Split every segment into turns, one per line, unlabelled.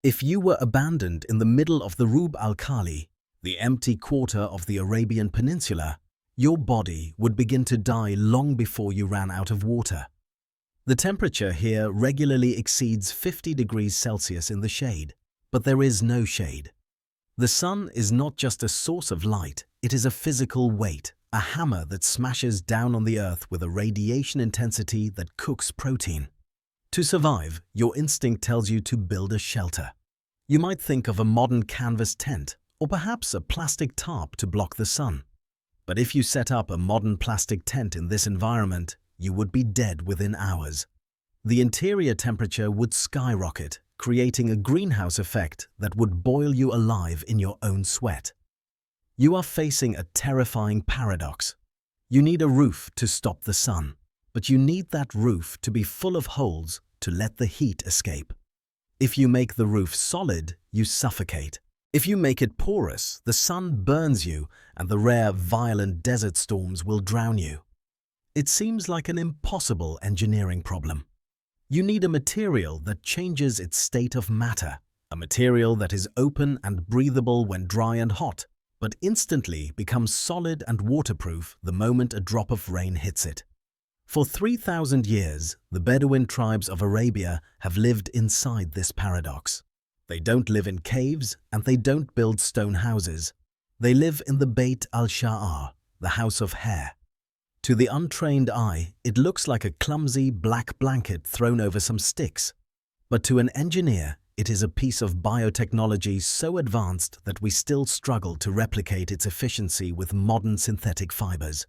If you were abandoned in the middle of the Rub al-Khali, the empty quarter of the Arabian Peninsula, your body would begin to die long before you ran out of water. The temperature here regularly exceeds 50 degrees Celsius in the shade, but there is no shade. The sun is not just a source of light, it is a physical weight, a hammer that smashes down on the earth with a radiation intensity that cooks protein. To survive, your instinct tells you to build a shelter. You might think of a modern canvas tent, or perhaps a plastic tarp to block the sun. But if you set up a modern plastic tent in this environment, you would be dead within hours. The interior temperature would skyrocket, creating a greenhouse effect that would boil you alive in your own sweat. You are facing a terrifying paradox. You need a roof to stop the sun, but you need that roof to be full of holes to let the heat escape. If you make the roof solid, you suffocate. If you make it porous, the sun burns you and the rare, violent desert storms will drown you. It seems like an impossible engineering problem. You need a material that changes its state of matter, a material that is open and breathable when dry and hot, but instantly becomes solid and waterproof the moment a drop of rain hits it. For 3,000 years, the Bedouin tribes of Arabia have lived inside this paradox. They don't live in caves and they don't build stone houses. They live in the Beit al-sha'ar, the house of hair. To the untrained eye, it looks like a clumsy black blanket thrown over some sticks. But to an engineer, it is a piece of biotechnology so advanced that we still struggle to replicate its efficiency with modern synthetic fibers.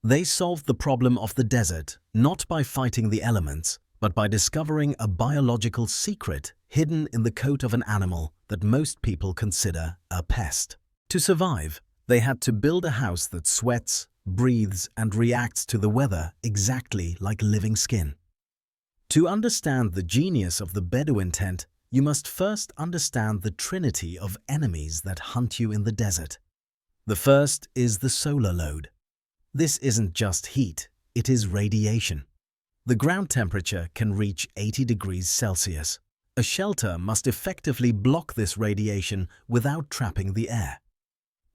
They solved the problem of the desert not by fighting the elements, but by discovering a biological secret hidden in the coat of an animal that most people consider a pest. To survive, they had to build a house that sweats, breathes, and reacts to the weather exactly like living skin. To understand the genius of the Bedouin tent, you must first understand the trinity of enemies that hunt you in the desert. The first is the solar load. This isn't just heat, it is radiation. The ground temperature can reach 80 degrees Celsius. A shelter must effectively block this radiation without trapping the air.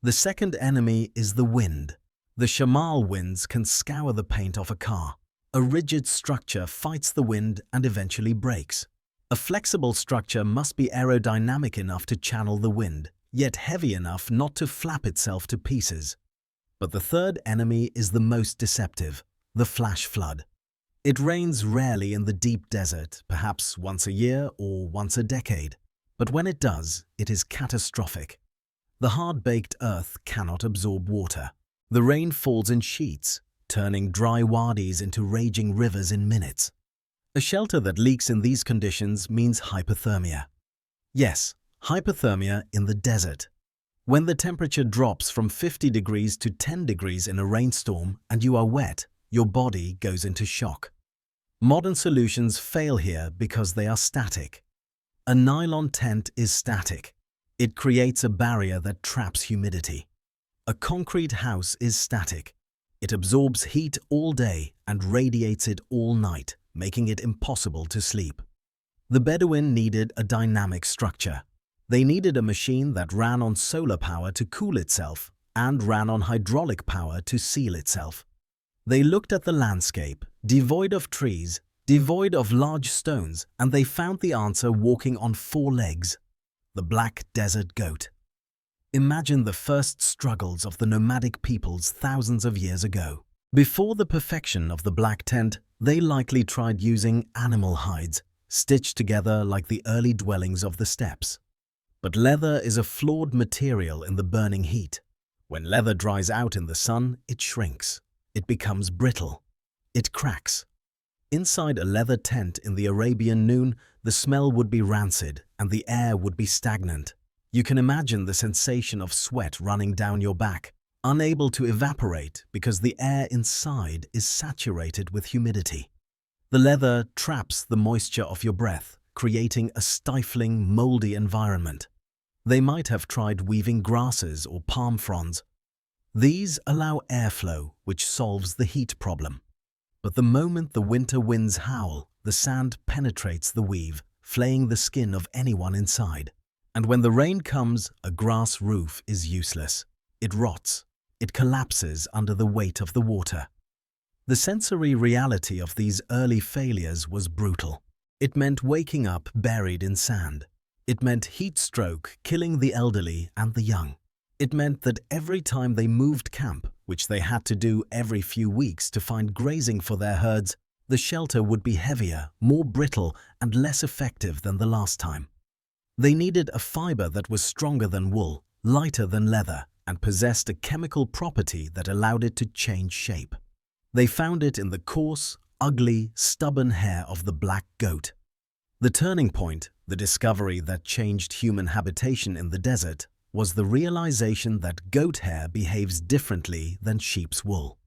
The second enemy is the wind. The shamal winds can scour the paint off a car. A rigid structure fights the wind and eventually breaks. A flexible structure must be aerodynamic enough to channel the wind, yet heavy enough not to flap itself to pieces. But the third enemy is the most deceptive, the flash flood. It rains rarely in the deep desert, perhaps once a year or once a decade. But when it does, it is catastrophic. The hard-baked earth cannot absorb water. The rain falls in sheets, turning dry wadis into raging rivers in minutes. A shelter that leaks in these conditions means hypothermia. Yes, hypothermia in the desert. When the temperature drops from 50 degrees to 10 degrees in a rainstorm and you are wet, your body goes into shock. Modern solutions fail here because they are static. A nylon tent is static. It creates a barrier that traps humidity. A concrete house is static. It absorbs heat all day and radiates it all night, making it impossible to sleep. The Bedouin needed a dynamic structure. They needed a machine that ran on solar power to cool itself and ran on hydraulic power to seal itself. They looked at the landscape, devoid of trees, devoid of large stones, and they found the answer walking on 4 legs: the black desert goat. Imagine the first struggles of the nomadic peoples thousands of years ago. Before the perfection of the black tent, they likely tried using animal hides, stitched together like the early dwellings of the steppes. But leather is a flawed material in the burning heat. When leather dries out in the sun, it shrinks. It becomes brittle. It cracks. Inside a leather tent in the Arabian noon, the smell would be rancid and the air would be stagnant. You can imagine the sensation of sweat running down your back, unable to evaporate because the air inside is saturated with humidity. The leather traps the moisture of your breath, creating a stifling, moldy environment. They might have tried weaving grasses or palm fronds. These allow airflow, which solves the heat problem. But the moment the winter winds howl, the sand penetrates the weave, flaying the skin of anyone inside. And when the rain comes, a grass roof is useless. It rots. It collapses under the weight of the water. The sensory reality of these early failures was brutal. It meant waking up buried in sand. It meant heat stroke killing the elderly and the young. It meant that every time they moved camp, which they had to do every few weeks to find grazing for their herds, the shelter would be heavier, more brittle, and less effective than the last time. They needed a fiber that was stronger than wool, lighter than leather, and possessed a chemical property that allowed it to change shape. They found it in the coarse, ugly, stubborn hair of the black goat. The turning point, the discovery that changed human habitation in the desert, was the realization that goat hair behaves differently than sheep's wool.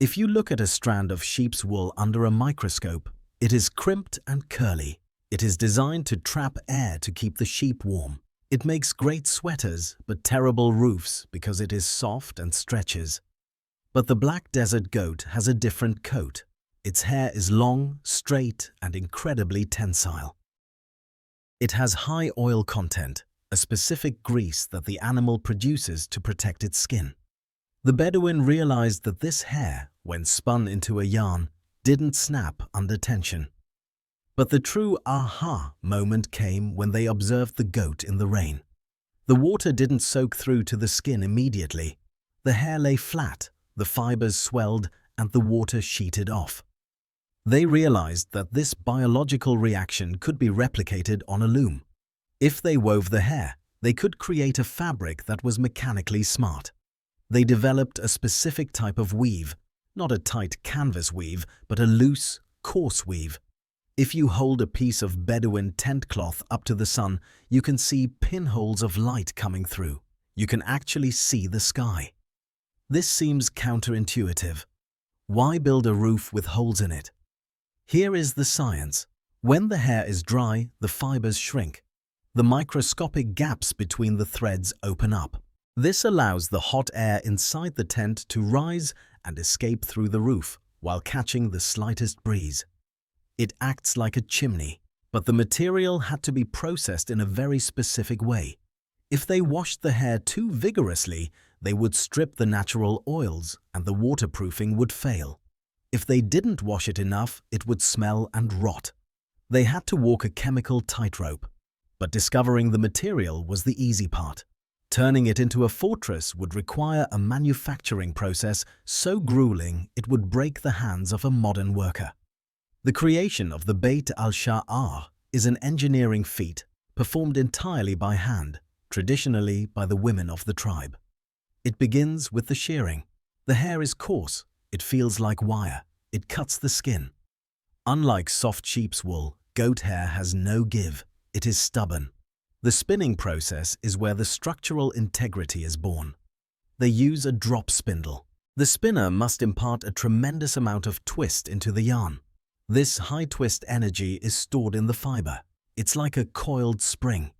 If you look at a strand of sheep's wool under a microscope, it is crimped and curly. It is designed to trap air to keep the sheep warm. It makes great sweaters but terrible roofs because it is soft and stretches. But the black desert goat has a different coat. Its hair is long, straight, and incredibly tensile. It has high oil content, a specific grease that the animal produces to protect its skin. The Bedouin realized that this hair, when spun into a yarn, didn't snap under tension. But the true aha moment came when they observed the goat in the rain. The water didn't soak through to the skin immediately. The hair lay flat, the fibers swelled, and the water sheeted off. They realized that this biological reaction could be replicated on a loom. If they wove the hair, they could create a fabric that was mechanically smart. They developed a specific type of weave, not a tight canvas weave, but a loose, coarse weave. If you hold a piece of Bedouin tent cloth up to the sun, you can see pinholes of light coming through. You can actually see the sky. This seems counterintuitive. Why build a roof with holes in it? Here is the science. When the hair is dry, the fibers shrink. The microscopic gaps between the threads open up. This allows the hot air inside the tent to rise and escape through the roof while catching the slightest breeze. It acts like a chimney, but the material had to be processed in a very specific way. If they washed the hair too vigorously, they would strip the natural oils and the waterproofing would fail. If they didn't wash it enough, it would smell and rot. They had to walk a chemical tightrope. But discovering the material was the easy part. Turning it into a fortress would require a manufacturing process so grueling it would break the hands of a modern worker. The creation of the Beit al-sha'ar is an engineering feat performed entirely by hand, traditionally by the women of the tribe. It begins with the shearing. The hair is coarse, it feels like wire, it cuts the skin. Unlike soft sheep's wool, goat hair has no give. It is stubborn. The spinning process is where the structural integrity is born. They use a drop spindle. The spinner must impart a tremendous amount of twist into the yarn. This high twist energy is stored in the fiber. It's like a coiled spring.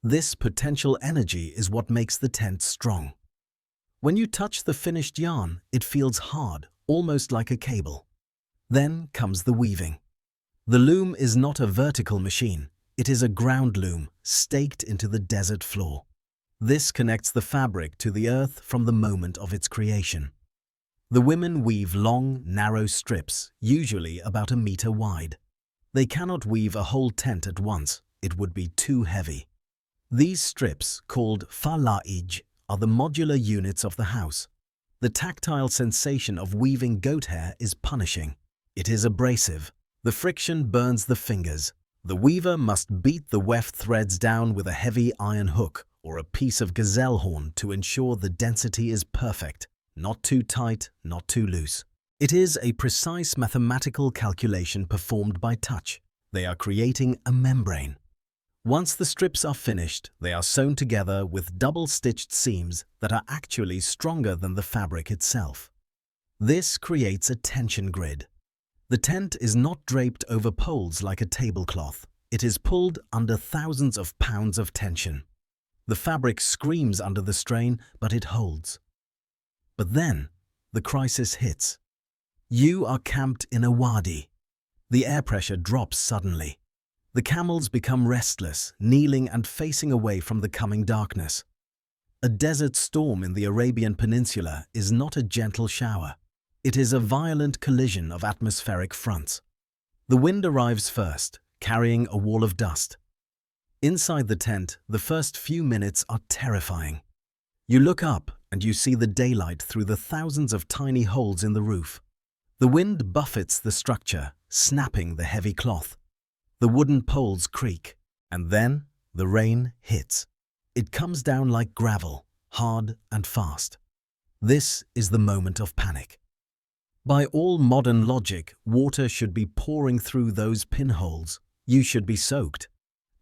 This potential energy is what makes the tent strong. When you touch the finished yarn, it feels hard, almost like a cable. Then comes the weaving. The loom is not a vertical machine. It is a ground loom staked into the desert floor. This connects the fabric to the earth from the moment of its creation. The women weave long, narrow strips, usually about a meter wide. They cannot weave a whole tent at once. It would be too heavy. These strips, called fala'ij, are the modular units of the house. The tactile sensation of weaving goat hair is punishing. It is abrasive. The friction burns the fingers. The weaver must beat the weft threads down with a heavy iron hook or a piece of gazelle horn to ensure the density is perfect, not too tight, not too loose. It is a precise mathematical calculation performed by touch. They are creating a membrane. Once the strips are finished, they are sewn together with double-stitched seams that are actually stronger than the fabric itself. This creates a tension grid. The tent is not draped over poles like a tablecloth. It is pulled under thousands of pounds of tension. The fabric screams under the strain, but it holds. But then, the crisis hits. You are camped in a wadi. The air pressure drops suddenly. The camels become restless, kneeling and facing away from the coming darkness. A desert storm in the Arabian Peninsula is not a gentle shower. It is a violent collision of atmospheric fronts. The wind arrives first, carrying a wall of dust. Inside the tent, the first few minutes are terrifying. You look up and you see the daylight through the thousands of tiny holes in the roof. The wind buffets the structure, snapping the heavy cloth. The wooden poles creak, and then the rain hits. It comes down like gravel, hard and fast. This is the moment of panic. By all modern logic, water should be pouring through those pinholes. You should be soaked.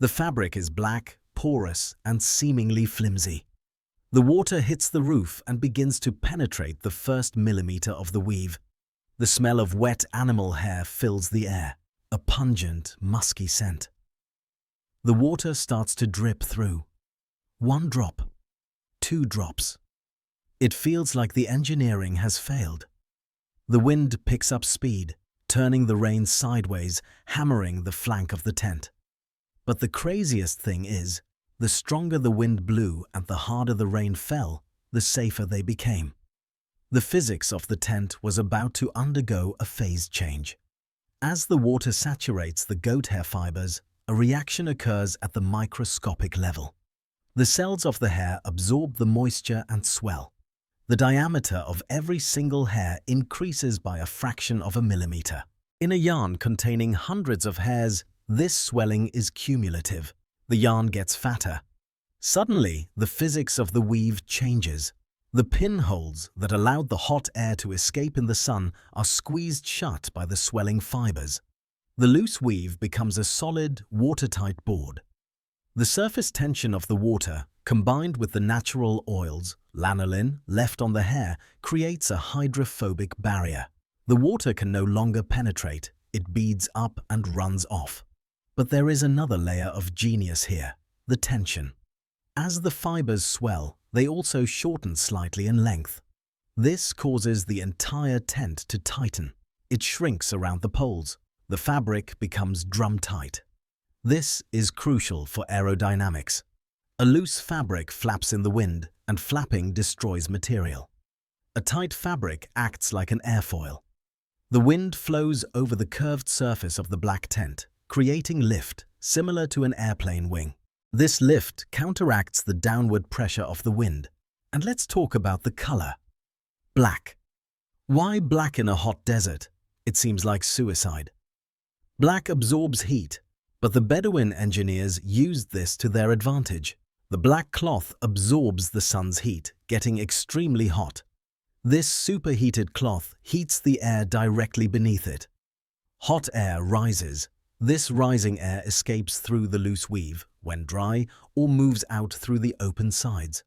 The fabric is black, porous, and seemingly flimsy. The water hits the roof and begins to penetrate the first millimeter of the weave. The smell of wet animal hair fills the air, a pungent, musky scent. The water starts to drip through. 1 drop, 2 drops. It feels like the engineering has failed. The wind picks up speed, turning the rain sideways, hammering the flank of the tent. But the craziest thing is, the stronger the wind blew and the harder the rain fell, the safer they became. The physics of the tent was about to undergo a phase change. As the water saturates the goat hair fibers, a reaction occurs at the microscopic level. The cells of the hair absorb the moisture and swell. The diameter of every single hair increases by a fraction of a millimeter. In a yarn containing hundreds of hairs, this swelling is cumulative. The yarn gets fatter. Suddenly, the physics of the weave changes. The pinholes that allowed the hot air to escape in the sun are squeezed shut by the swelling fibers. The loose weave becomes a solid, watertight board. The surface tension of the water, combined with the natural oils, lanolin, left on the hair, creates a hydrophobic barrier. The water can no longer penetrate, it beads up and runs off. But there is another layer of genius here, the tension. As the fibers swell, they also shorten slightly in length. This causes the entire tent to tighten. It shrinks around the poles. The fabric becomes drum-tight. This is crucial for aerodynamics. A loose fabric flaps in the wind, and flapping destroys material. A tight fabric acts like an airfoil. The wind flows over the curved surface of the black tent, creating lift, similar to an airplane wing. This lift counteracts the downward pressure of the wind. And let's talk about the color. Black. Why black in a hot desert? It seems like suicide. Black absorbs heat, but the Bedouin engineers used this to their advantage. The black cloth absorbs the sun's heat, getting extremely hot. This superheated cloth heats the air directly beneath it. Hot air rises. This rising air escapes through the loose weave, when dry, or moves out through the open sides.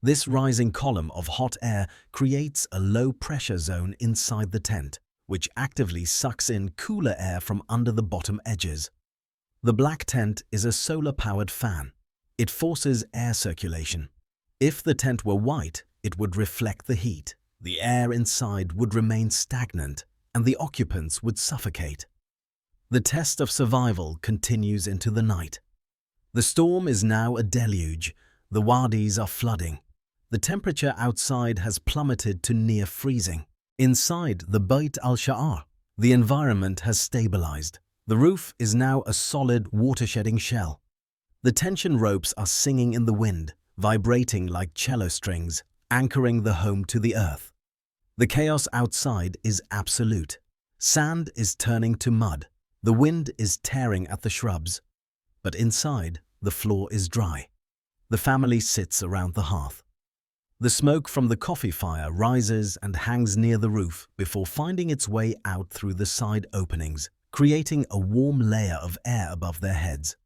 This rising column of hot air creates a low-pressure zone inside the tent, which actively sucks in cooler air from under the bottom edges. The black tent is a solar-powered fan. It forces air circulation. If the tent were white, it would reflect the heat. The air inside would remain stagnant, and the occupants would suffocate. The test of survival continues into the night. The storm is now a deluge. The wadis are flooding. The temperature outside has plummeted to near freezing. Inside the Beit al-sha'ar, the environment has stabilized. The roof is now a solid, water-shedding shell. The tension ropes are singing in the wind, vibrating like cello strings, anchoring the home to the earth. The chaos outside is absolute. Sand is turning to mud. The wind is tearing at the shrubs. But inside, the floor is dry. The family sits around the hearth. The smoke from the coffee fire rises and hangs near the roof before finding its way out through the side openings, creating a warm layer of air above their heads.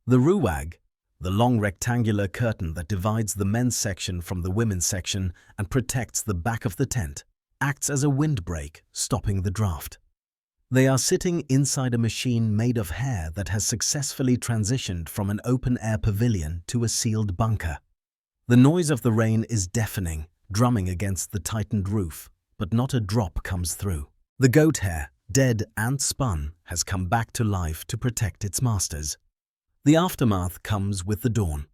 The ruwag, the long rectangular curtain that divides the men's section from the women's section and protects the back of the tent, acts as a windbreak, stopping the draft. They are sitting inside a machine made of hair that has successfully transitioned from an open-air pavilion to a sealed bunker. The noise of the rain is deafening, drumming against the tightened roof, but not a drop comes through. The goat hair, dead and spun, has come back to life to protect its masters. The aftermath comes with the dawn.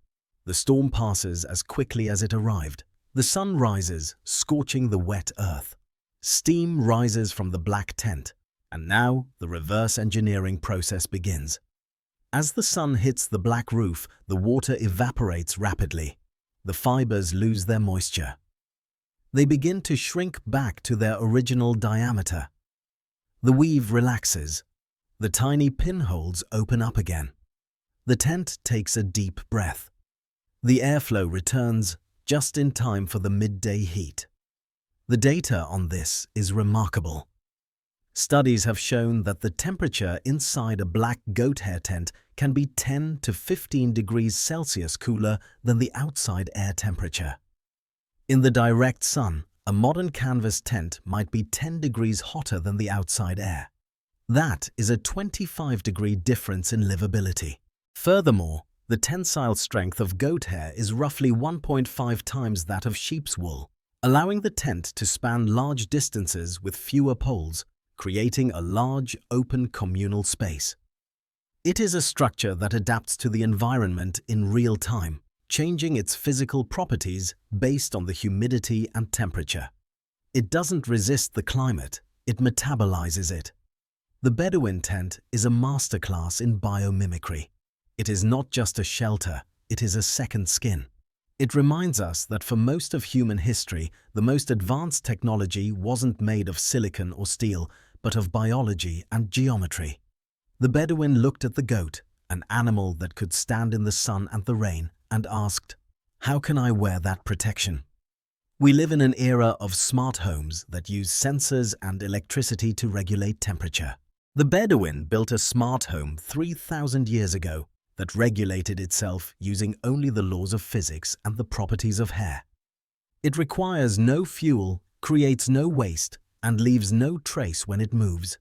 The storm passes as quickly as it arrived. The sun rises, scorching the wet earth. Steam rises from the black tent, and now the reverse engineering process begins. As the sun hits the black roof, the water evaporates rapidly. The fibers lose their moisture. They begin to shrink back to their original diameter. The weave relaxes. The tiny pinholes open up again. The tent takes a deep breath. The airflow returns just in time for the midday heat. The data on this is remarkable. Studies have shown that the temperature inside a black goat hair tent can be 10 to 15 degrees Celsius cooler than the outside air temperature. In the direct sun, a modern canvas tent might be 10 degrees hotter than the outside air. That is a 25-degree difference in livability. Furthermore, the tensile strength of goat hair is roughly 1.5 times that of sheep's wool, allowing the tent to span large distances with fewer poles, creating a large, open communal space. It is a structure that adapts to the environment in real time, changing its physical properties based on the humidity and temperature. It doesn't resist the climate, it metabolizes it. The Bedouin tent is a masterclass in biomimicry. It is not just a shelter, it is a second skin. It reminds us that for most of human history, the most advanced technology wasn't made of silicon or steel, but of biology and geometry. The Bedouin looked at the goat, an animal that could stand in the sun and the rain, and asked, "How can I wear that protection?" We live in an era of smart homes that use sensors and electricity to regulate temperature. The Bedouin built a smart home 3,000 years ago that regulated itself using only the laws of physics and the properties of hair. It requires no fuel, creates no waste, and leaves no trace when it moves.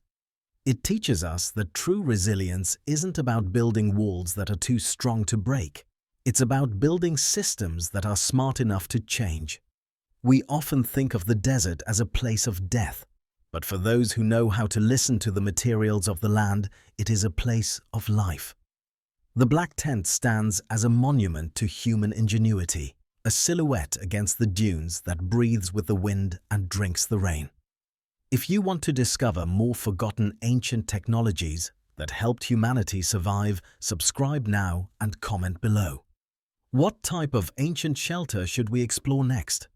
It teaches us that true resilience isn't about building walls that are too strong to break. It's about building systems that are smart enough to change. We often think of the desert as a place of death, but for those who know how to listen to the materials of the land, it is a place of life. The black tent stands as a monument to human ingenuity, a silhouette against the dunes that breathes with the wind and drinks the rain. If you want to discover more forgotten ancient technologies that helped humanity survive, subscribe now and comment below. What type of ancient shelter should we explore next?